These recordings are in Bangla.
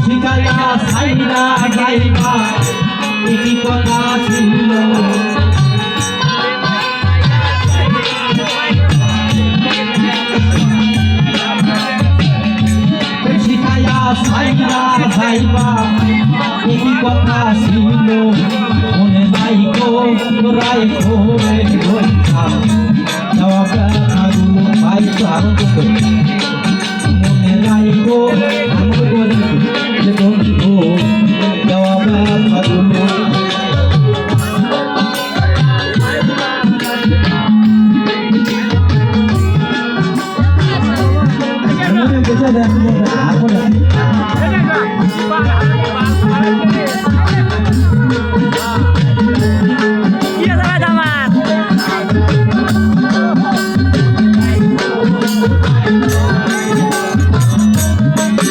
শিখাইয়া সাইরা যাইবা কি কথা ছিল শিখাইয়া সাইরা যাইবা কি কথা ছিল মনে রাইখো রাইখো রে বইছা যাওয়া বেড়াগুলো পাইছো আরো মনে রাইখো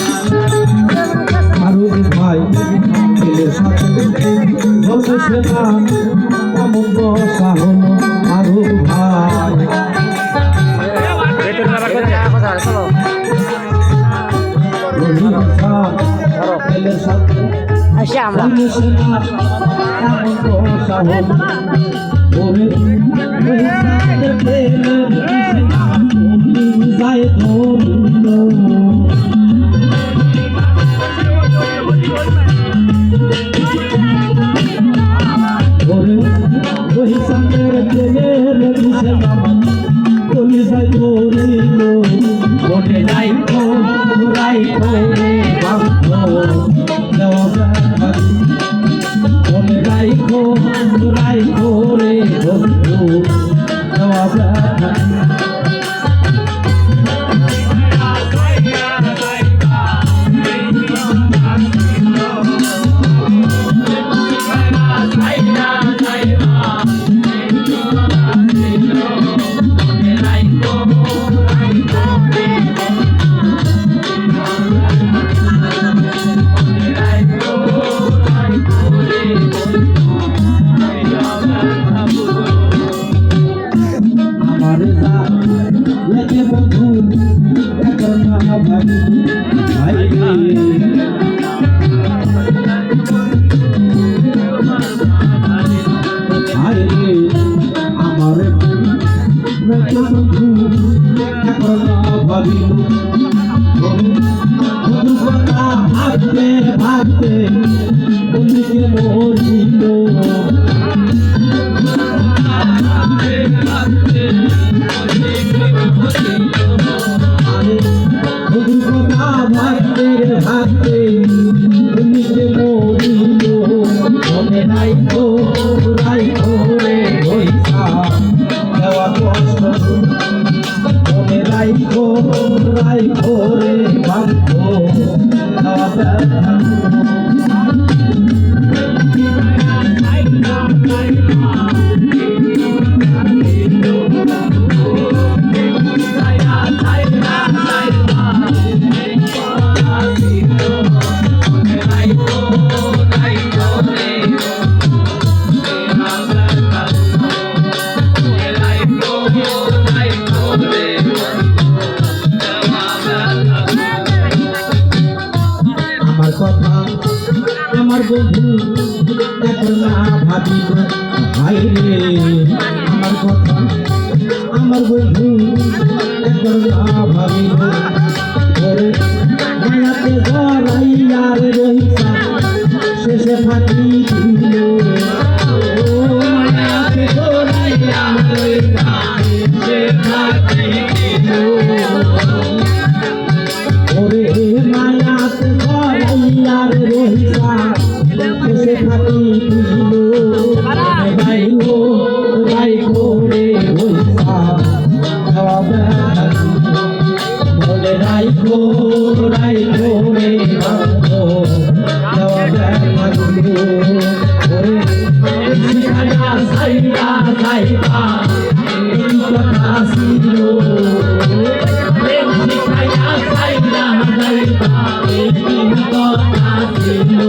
আমার বন্ধু যাওয়া বেড়াগুলো আমার বন্ধু এখন না ভাবিব ভাই রে আমার কথা আমার বন্ধু এখন না ভাবিব ওরে মায়াতে জড়াইয়া রে রহিসা শেষে ফাঁকি দিল ও মায়াতে জড়াইয়া রহিসা শেষে ফাঁকি দিল ওরে মায়াতে জড়াইয়া রে রহিসা শেষে ফাঁকি দিল রাইখো রাইখো রে রহিসা বলে রাইখো রাইখো রে রাখো ওরে শিখাইয়া সাইরা যাইবা এই কথা ছিল শিখাইয়া সাইরা যাইবা এই কথা ছিল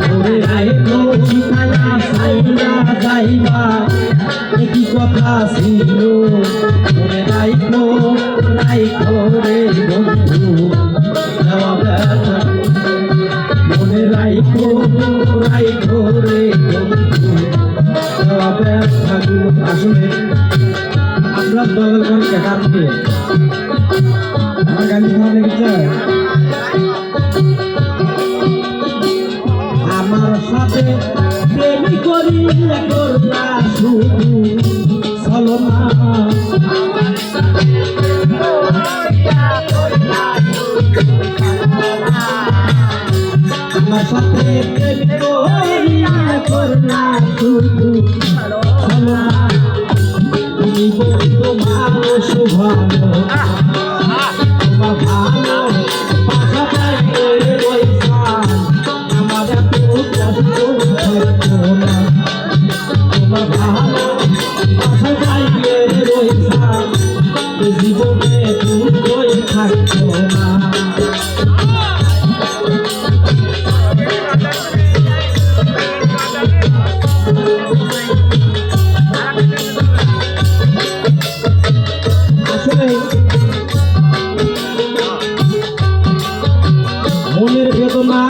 ওরে রাইখো শিখাইয়া সাইরা যাইবা এই কথা ছিল ওরে রাইখো রাইখো রে বন্ধু আসলে আমরা দল করে কেটার দিয়ে আমার গালি খাওয়া লেগেছে আমার সাথে প্রেমী করি করবা শুধু চলো না আমার সাথে প্রেমী করি করবা শুধু চলো না তুমি বলতো মানুষ ভালো তোমার ভালো পাশা পাইতে রয়েছা আমার এত কষ্ট থাকতো না তোমার ভালো পাশা পাইতে রয়েছা জীবনে দুঃখই থাকতো না মনের বেদনা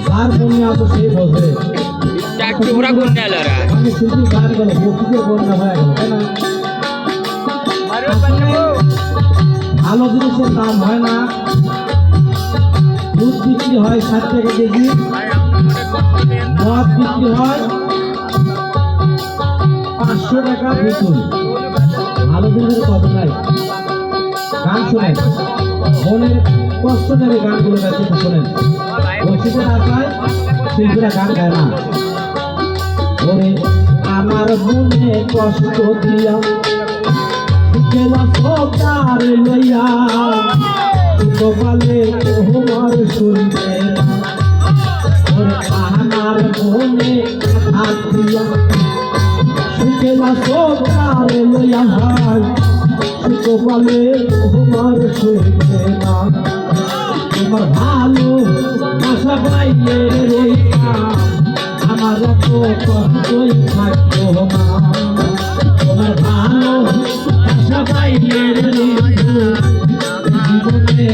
যার মনে আছে সে বোঝে আমি শুধু গান বলে বসে বন্যা হয়ে গেল তাই না ভালো জিনিসের দাম হয় না দুধ বিক্রি হয় 60 টাকা কেজি মদ বিক্রি হয় 500 টাকা বোতল ভালো জিনিসের কত নাই গান শোনেন মনের কষ্ট নেবে গানগুলো গাইতে শোনেন বসিতে না চায় শিল্পীরা গান গায় না ওরে আমার মনে কষ্ট দিয়া গেলা সকার লইয়া কপালে তোমার শুনবে ওরে আমার মনে হাত দিয়া গেলা সকার লইয়া ভাই কপালে তোমার শুনবে না তোমার ভালো আশা পাইলে রইয়া আমার এত কষ্টই থাকতো না তোমার ভালো আশা পাইলে রইয়া জীবনে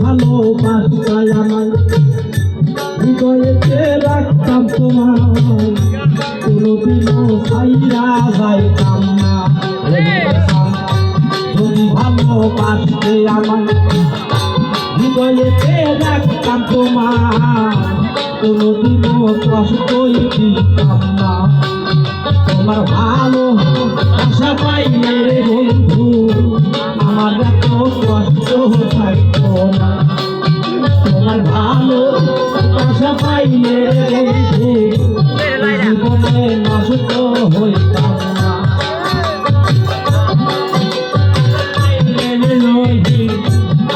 ভালোবাসায় আমার হৃদয়েতে রাখতাম তোমার কোনোদিনও ছাইরা যাইতাম না যদি ভালোবাসতে আমার হৃদয়েতে রাখতাম তোমার কোনোদিনও কষ্টই দিতাম না তোমার ভালো আশা পাইলে বন্ধু আমার এত কষ্ট থাকতো না তোমার ভালো আশা পাইলে বন্ধু জীবনে নষ্ট হইতাম না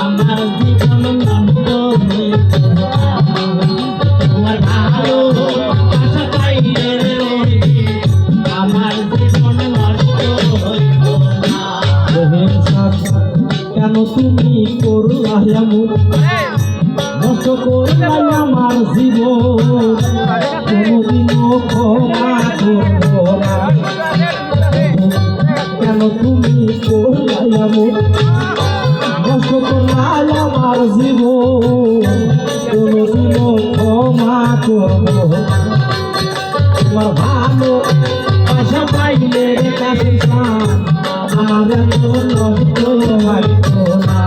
আমার জীবন নষ্ট হইত তোমার ভালো আশা পাইলে আমার জীবন নষ্ট হইত না কেন তুমি করলা এমন নষ্ট করলা আমার জীবন কোনদিনও ক্ষমা করব না কেন তুমি করলা এমন নষ্ট করলা আমার জীবন কোনদিনও ক্ষমা করব তোমার ভালো আশা পাইলে কাছে আমার এত নষ্ট হইত না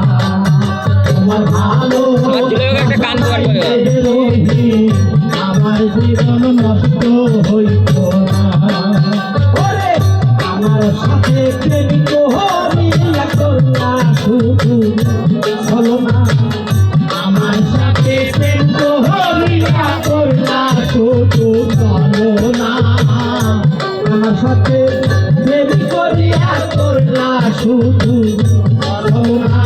তোমার ভালো আমার জীবন নষ্ট হইত না আমার সাথে প্রেমিক হরিয়া করলা শুধু চলো না আমার সাথে প্রেমিক হরিয়া করলা শুধু চলো না আমার সাথে প্রেমিক হরিয়া করলা শুধু চলো না